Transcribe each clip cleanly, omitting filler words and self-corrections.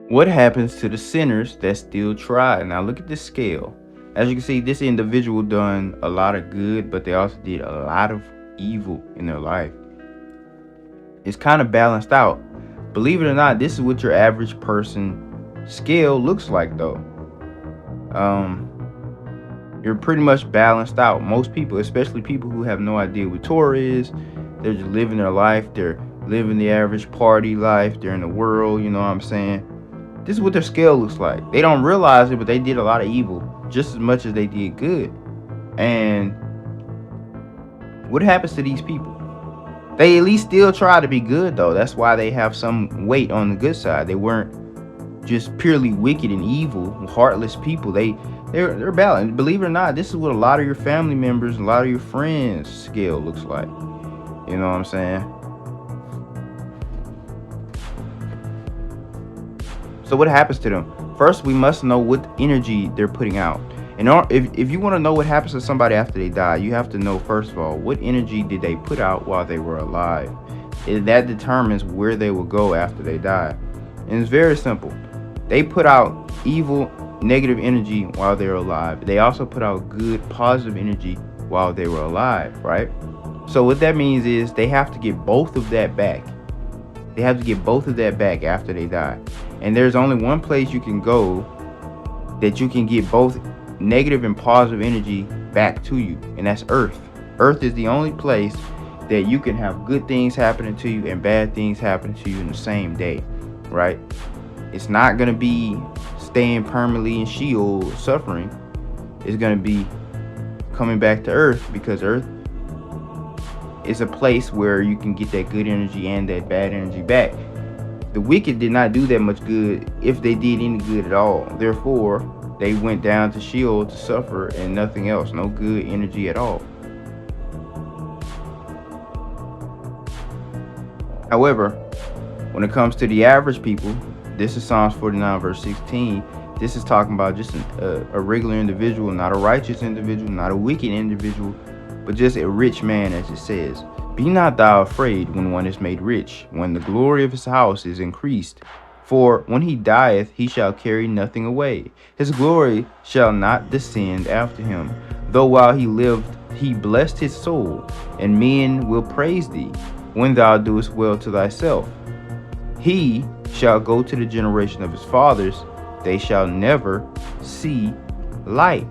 What happens to the sinners that still try? Now look at this scale. As you can see, this individual done a lot of good, but they also did a lot of evil in their life. It's kind of balanced out. Believe it or not, this is what your average person scale looks like though. Um, you're pretty much balanced out. Most people, especially people who have no idea what Torah is, they're just living their life. They're living the average party life. They're in the world, you know what I'm saying? This is what their scale looks like. They don't realize it, but they did a lot of evil just as much as they did good. And what happens to these people? They at least still try to be good though. That's why they have some weight on the good side. They weren't just purely wicked and evil, heartless people. They're balanced. Believe it or not, this is what a lot of your family members, a lot of your friends' scale looks like. You know what I'm saying? So what happens to them? First, we must know what energy they're putting out. And if you want to know what happens to somebody after they die, you have to know, first of all, what energy did they put out while they were alive. And that determines where they will go after they die. And it's very simple. They put out evil, negative energy while they were alive. They also put out good, positive energy while they were alive, right? So what that means is they have to get both of that back. They have to get both of that back after they die. And there's only one place you can go that you can get both negative and positive energy back to you, and that's Earth. Earth is the only place that you can have good things happening to you and bad things happening to you in the same day, right? It's not going to be staying permanently in Sheol suffering. It's going to be coming back to Earth, because Earth is a place where you can get that good energy and that bad energy back. The wicked did not do that much good, if they did any good at all. Therefore, they went down to Sheol to suffer and nothing else, no good energy at all. However, when it comes to the average people, this is Psalms 49 verse 16. This is talking about just a regular individual, not a righteous individual, not a wicked individual, but just a rich man, as it says. Be not thou afraid when one is made rich, when the glory of his house is increased. For when he dieth, he shall carry nothing away. His glory shall not descend after him. Though while he lived, he blessed his soul, and men will praise thee, when thou doest well to thyself. He shall go to the generation of his fathers, they shall never see light.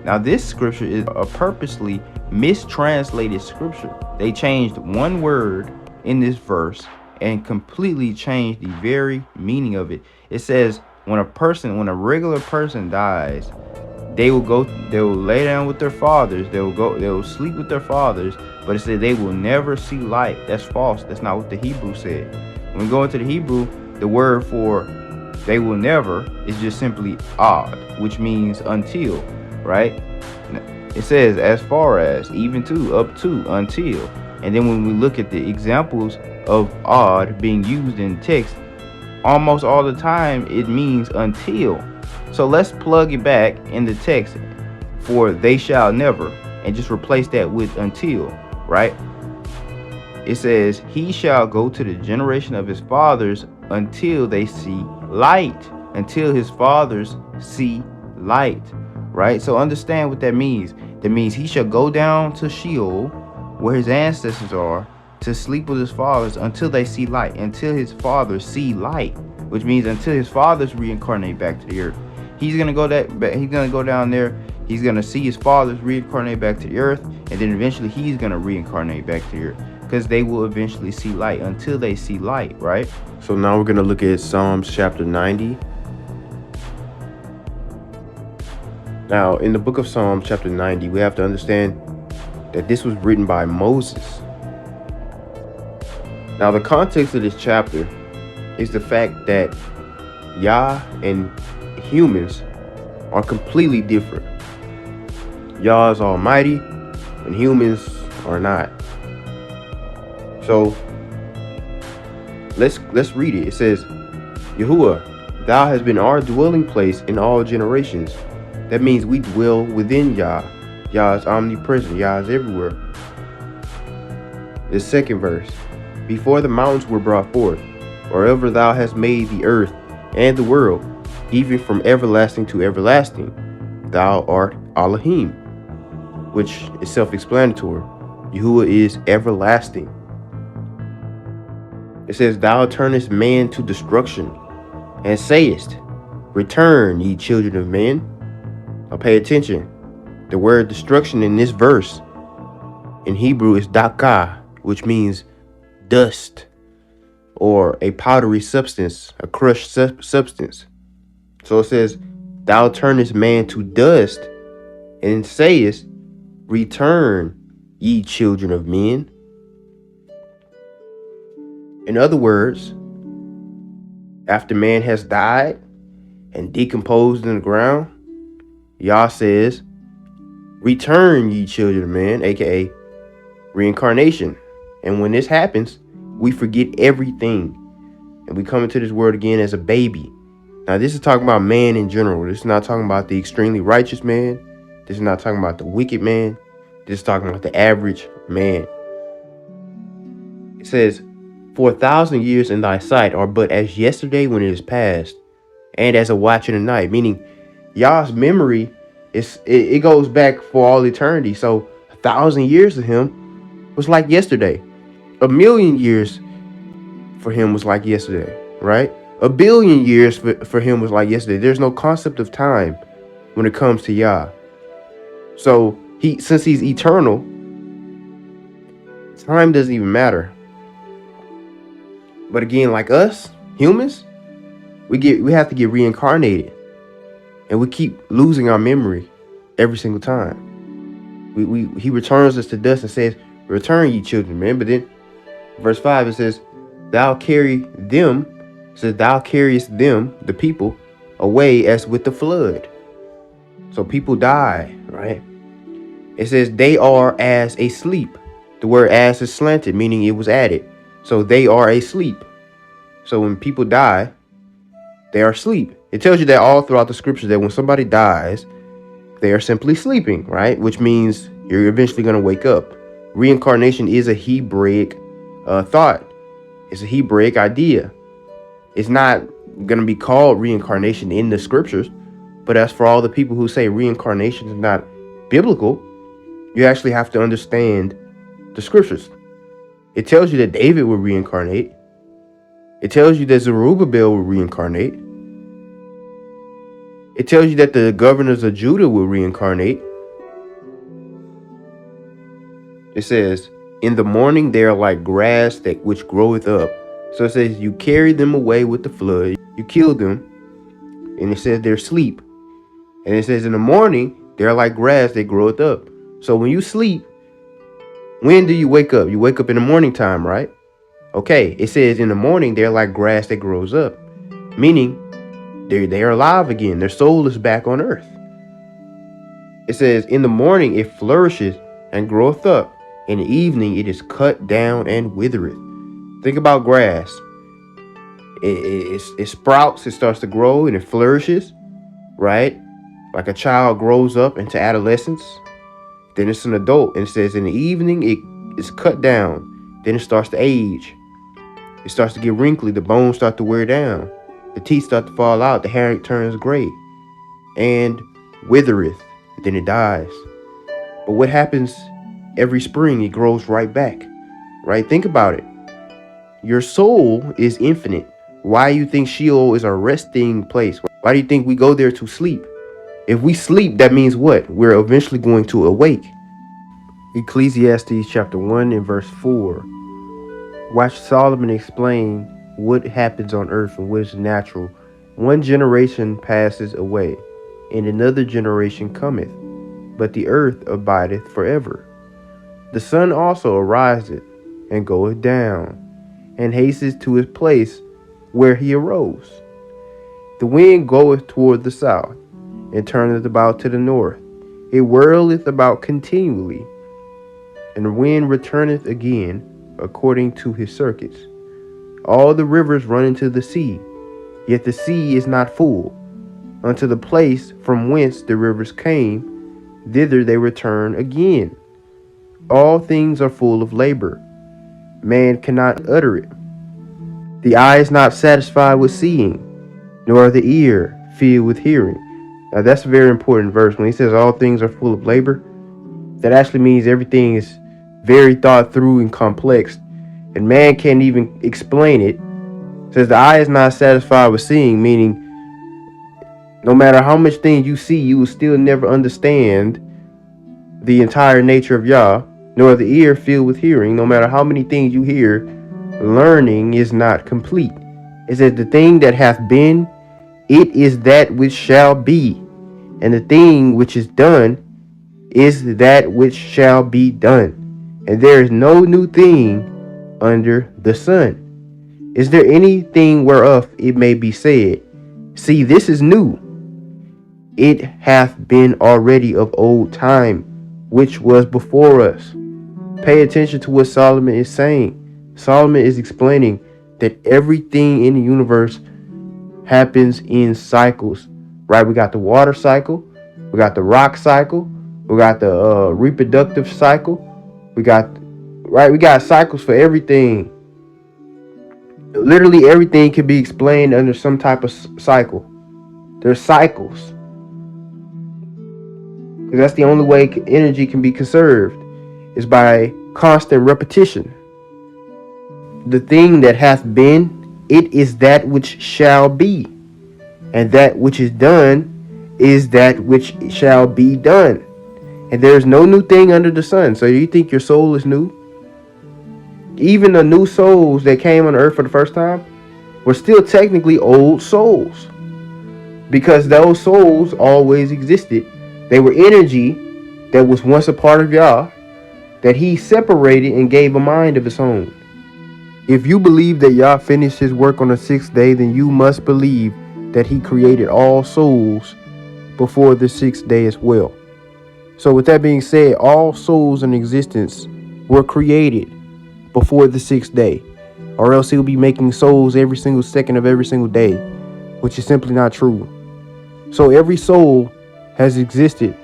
Now this scripture is a purposely mistranslated scripture. They changed one word in this verse and completely changed the very meaning of it. It says when a regular person dies, they will lay down with their fathers, they will sleep with their fathers, but it said they will never see light. That's false. That's not what the Hebrew said. When we go into the Hebrew, the word for they will never is just simply ad, which means until, right? It says as far as, even to, up to, until. And then when we look at the examples of ad being used in text, almost all the time it means until. So let's plug it back in the text for they shall never and just replace that with until, right? It says he shall go to the generation of his fathers until they see light, until his fathers see light, right? So understand what that means. That means he shall go down to Sheol, where his ancestors are, to sleep with his fathers until they see light, until his fathers see light, which means until his fathers reincarnate back to the earth. He's gonna go down there. He's gonna see his fathers reincarnate back to the earth, and then eventually he's gonna reincarnate back to the earth, because they will eventually see light until they see light, right? So now we're gonna look at Psalms chapter 90. Now, in the book of Psalms chapter 90, we have to understand that this was written by Moses. Now, the context of this chapter is the fact that Yah and humans are completely different. Yah is almighty and humans are not. So let's read it. It says, Yahuwah, thou hast been our dwelling place in all generations. That means we dwell within Yah. Yah is omnipresent. Yah is everywhere. The second verse. Before the mountains were brought forth, or ever thou hast made the earth, and the world, even from everlasting to everlasting. Thou art Elohim, which is self-explanatory. Yahuwah is everlasting. It says, Thou turnest man to destruction, and sayest, Return, ye children of men. Now pay attention. The word destruction in this verse in Hebrew is dakah, which means dust or a powdery substance, a crushed substance. So it says, Thou turnest man to dust, and sayest, Return, ye children of men. In other words, after man has died and decomposed in the ground, Yah says, Return, ye children of men, aka reincarnation. And when this happens, we forget everything and we come into this world again as a baby. Now, this is talking about man in general. This is not talking about the extremely righteous man. This is not talking about the wicked man. This is talking about the average man. It says, For 1,000 years in thy sight are but as yesterday when it is past, and as a watch in the night. Meaning, Yah's memory it goes back for all eternity. So 1,000 years to him was like yesterday. 1,000,000 years for him was like yesterday, right? 1,000,000,000 years for him was like yesterday. There's no concept of time when it comes to Yah. So since he's eternal, time doesn't even matter. But again, like us humans, we have to get reincarnated, and we keep losing our memory every single time. He returns us to dust and says, Return, ye children, man. But then verse 5, it says, Thou carriest them, the people, away as with the flood. So people die, right? It says they are as asleep. The word as is slanted, meaning it was added. So they are asleep. So when people die, they are asleep. It tells you that all throughout the scriptures that when somebody dies, they are simply sleeping, right? Which means you're eventually going to wake up. Reincarnation is a Hebraic thought. It's a Hebraic idea. It's not going to be called reincarnation in the scriptures, but as for all the people who say reincarnation is not biblical, you actually have to understand the scriptures. It tells you that David will reincarnate. It tells you that Zerubbabel will reincarnate. It tells you that the governors of Judah will reincarnate. It says, In the morning they are like grass that which groweth up. So it says you carry them away with the flood. You kill them. And it says they're asleep. And it says in the morning they're like grass that groweth up. So when you sleep, when do you wake up? You wake up in the morning time, right? Okay, it says in the morning they're like grass that grows up. Meaning they are alive again. Their soul is back on earth. It says in the morning it flourishes and groweth up. In the evening it is cut down and withereth. Think about grass. It sprouts, it starts to grow, and it flourishes, right? Like a child grows up into adolescence. Then it's an adult, and it says in the evening it is cut down. Then it starts to age. It starts to get wrinkly. The bones start to wear down. The teeth start to fall out. The hair turns gray and withereth. Then it dies. But what happens every spring? It grows right back, right? Think about it. Your soul is infinite. Why do you think Sheol is a resting place? Why do you think we go there to sleep? If we sleep, that means what? We're eventually going to awake. Ecclesiastes chapter 1 and verse 4. Watch Solomon explain what happens on earth and what is natural. One generation passes away, and another generation cometh, but the earth abideth forever. The sun also ariseth and goeth down, and hasteth to his place where he arose. The wind goeth toward the south, and turneth about to the north. It whirleth about continually, and the wind returneth again according to his circuits. All the rivers run into the sea, yet the sea is not full. Unto the place from whence the rivers came, thither they return again. All things are full of labor. Man cannot utter it. The eye is not satisfied with seeing, nor the ear filled with hearing. Now that's a very important verse. When he says all things are full of labor, that actually means everything is very thought through and complex, and man can't even explain it. It says the eye is not satisfied with seeing, meaning no matter how much things you see, you will still never understand the entire nature of Yah, nor the ear filled with hearing. No matter how many things you hear, learning is not complete. It says the thing that hath been, it is that which shall be, and the thing which is done is that which shall be done. And there is no new thing under the sun. Is there anything whereof it may be said, see, this is new? It hath been already of old time, which was before us. Pay attention to what Solomon is saying. Solomon is explaining that everything in the universe happens in cycles, right? We got the water cycle, we got the rock cycle, we got the reproductive cycle, we got cycles for everything. Literally everything can be explained under some type of cycle. There's cycles, because that's the only way energy can be conserved, is by constant repetition. The thing that hath been, it is that which shall be, and that which is done is that which shall be done. And there is no new thing under the sun. So you think your soul is new? Even the new souls that came on earth for the first time were still technically old souls, because those souls always existed. They were energy that was once a part of Yah, that he separated and gave a mind of its own. If you believe that Yah finished his work on the sixth day, then you must believe that he created all souls before the sixth day as well. So with that being said, all souls in existence were created before the sixth day, or else he'll be making souls every single second of every single day, which is simply not true. So every soul has existed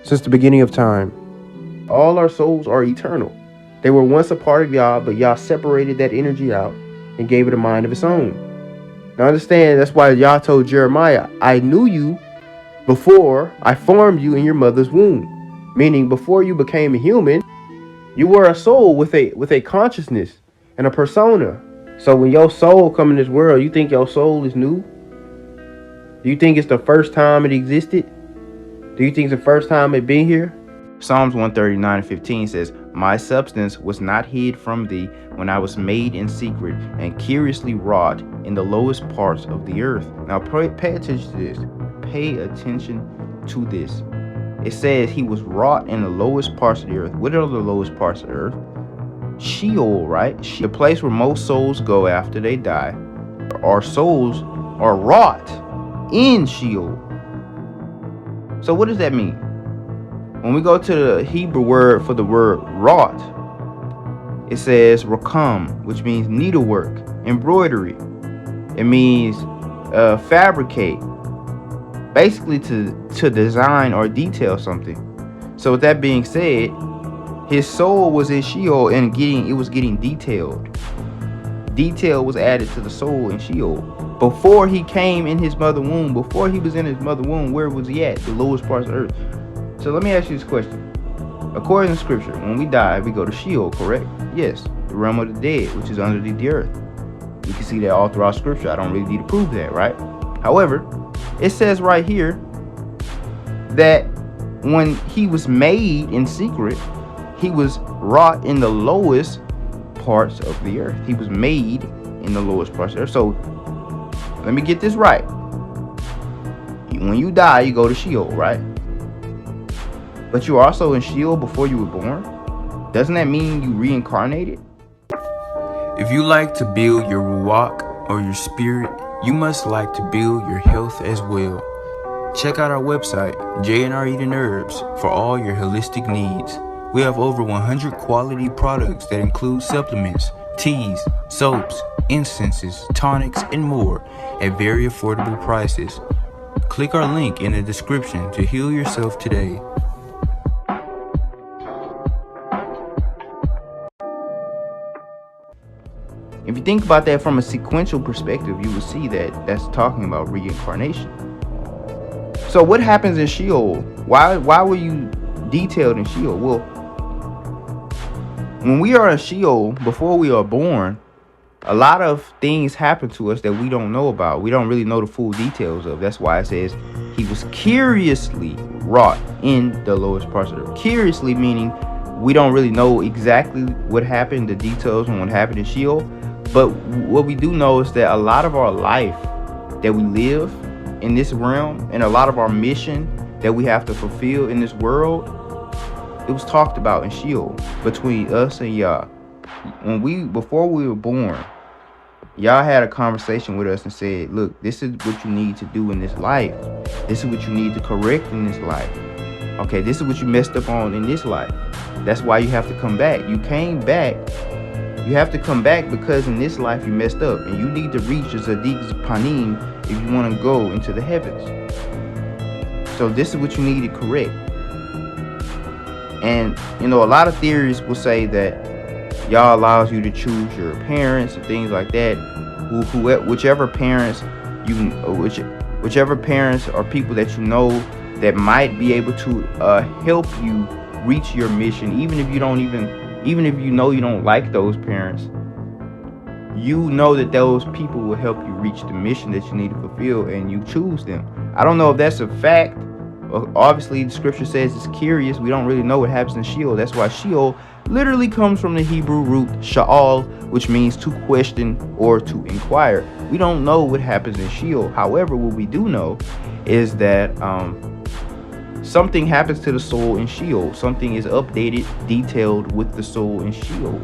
since the beginning of time. All our souls are eternal. They were once a part of Yah, but Yah separated that energy out and gave it a mind of its own. Now understand, that's why Yah told Jeremiah, I knew you before I formed you in your mother's womb. Meaning before you became a human, you were a soul with a consciousness and a persona. So when your soul come in this world, you think your soul is new? Do you think it's the first time it existed? Do you think it's the first time it been here? Psalms 139:15 says, my substance was not hid from thee when I was made in secret and curiously wrought in the lowest parts of the earth. Now pay attention to this. Pay attention to this. It says he was wrought in the lowest parts of the earth. What are the lowest parts of the earth? Sheol, right? The place where most souls go after they die. Our souls are wrought in Sheol. So what does that mean? When we go to the Hebrew word for the word wrought, it says rakam, which means needlework, embroidery. It means fabricate, basically to design or detail something. So with that being said, his soul was in Sheol and it was getting detailed. Detail was added to the soul in Sheol. Before he came in his mother womb, before he was in his mother womb, where was he at? The lowest parts of earth. So let me ask you this question. According to scripture, when we die, we go to Sheol, correct? Yes, the realm of the dead, which is underneath the earth. We can see that all throughout scripture. I don't really need to prove that, right? However, it says right here that when he was made in secret, he was wrought in the lowest parts of the earth. He was made in the lowest parts of the earth. So let me get this right. When you die, you go to Sheol, right? But you were also in Sheol before you were born? Doesn't that mean you reincarnated? If you like to build your ruach or your spirit, you must like to build your health as well. Check out our website, J&R Eden Herbs, for all your holistic needs. We have over 100 quality products that include supplements, teas, soaps, incenses, tonics, and more at very affordable prices. Click our link in the description to heal yourself today. If you think about that from a sequential perspective, you will see that that's talking about reincarnation. So what happens in Sheol? Why were you detailed in Sheol? Well, when we are in Sheol, before we are born, a lot of things happen to us that we don't know about. We don't really know the full details of. That's why it says he was curiously wrought in the lowest parts of the earth. Curiously meaning we don't really know exactly what happened, the details on what happened in Sheol. But what we do know is that a lot of our life that we live in this realm and a lot of our mission that we have to fulfill in this world, it was talked about in Sheol between us and Yah. Before we were born, Yah had a conversation with us and said, look, this is what you need to do in this life. This is what you need to correct in this life. Okay, this is what you messed up on in this life. That's why you have to come back. You came back. You have to come back because in this life you messed up. And you need to reach the Zadik's Panim if you want to go into the heavens. So this is what you need to correct. And, a lot of theories will say that Yah allows you to choose your parents and things like that. Whichever parents or people that you know that might be able to help you reach your mission, even if you know you don't like those parents, you know that those people will help you reach the mission that you need to fulfill, and you choose them. I don't know if that's a fact. Obviously, the scripture says it's curious. We don't really know what happens in Sheol. That's why Sheol literally comes from the Hebrew root sha'al, which means to question or to inquire. We don't know what happens in Sheol. However, what we do know is that something happens to the soul in Sheol. Something is updated, detailed with the soul in Sheol.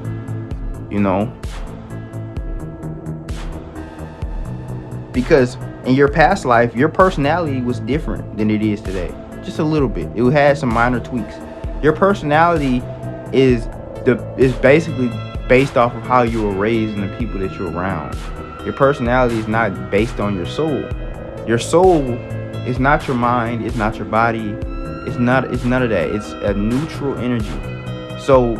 Because in your past life, your personality was different than it is today. Just a little bit. It had some minor tweaks. Your personality is basically based off of how you were raised and the people that you're around. Your personality is not based on your soul. Your soul is not your mind. It's not your body. It's none of that. It's a neutral energy. So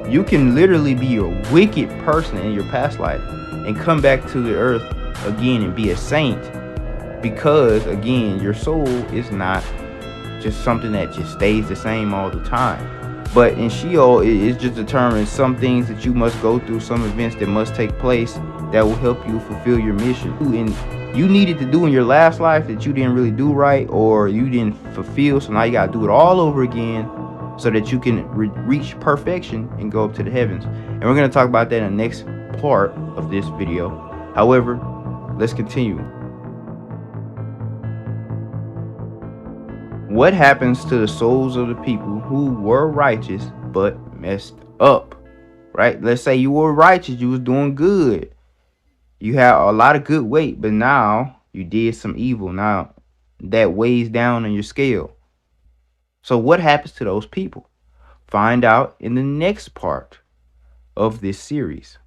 you can literally be a wicked person in your past life and come back to the earth again and be a saint, because again, your soul is not just something that just stays the same all the time. But in Sheol, it just determines some things that you must go through, some events that must take place that will help you fulfill your mission. And you needed to do in your last life that you didn't really do right, or you didn't fulfill, so now you got to do it all over again so that you can reach perfection and go up to the heavens. And we're going to talk about that in the next part of this video. However, let's continue. What happens to the souls of the people who were righteous but messed up? Right? Let's say you were righteous, you was doing good. You had a lot of good weight, but now you did some evil. Now that weighs down on your scale. So what happens to those people? Find out in the next part of this series.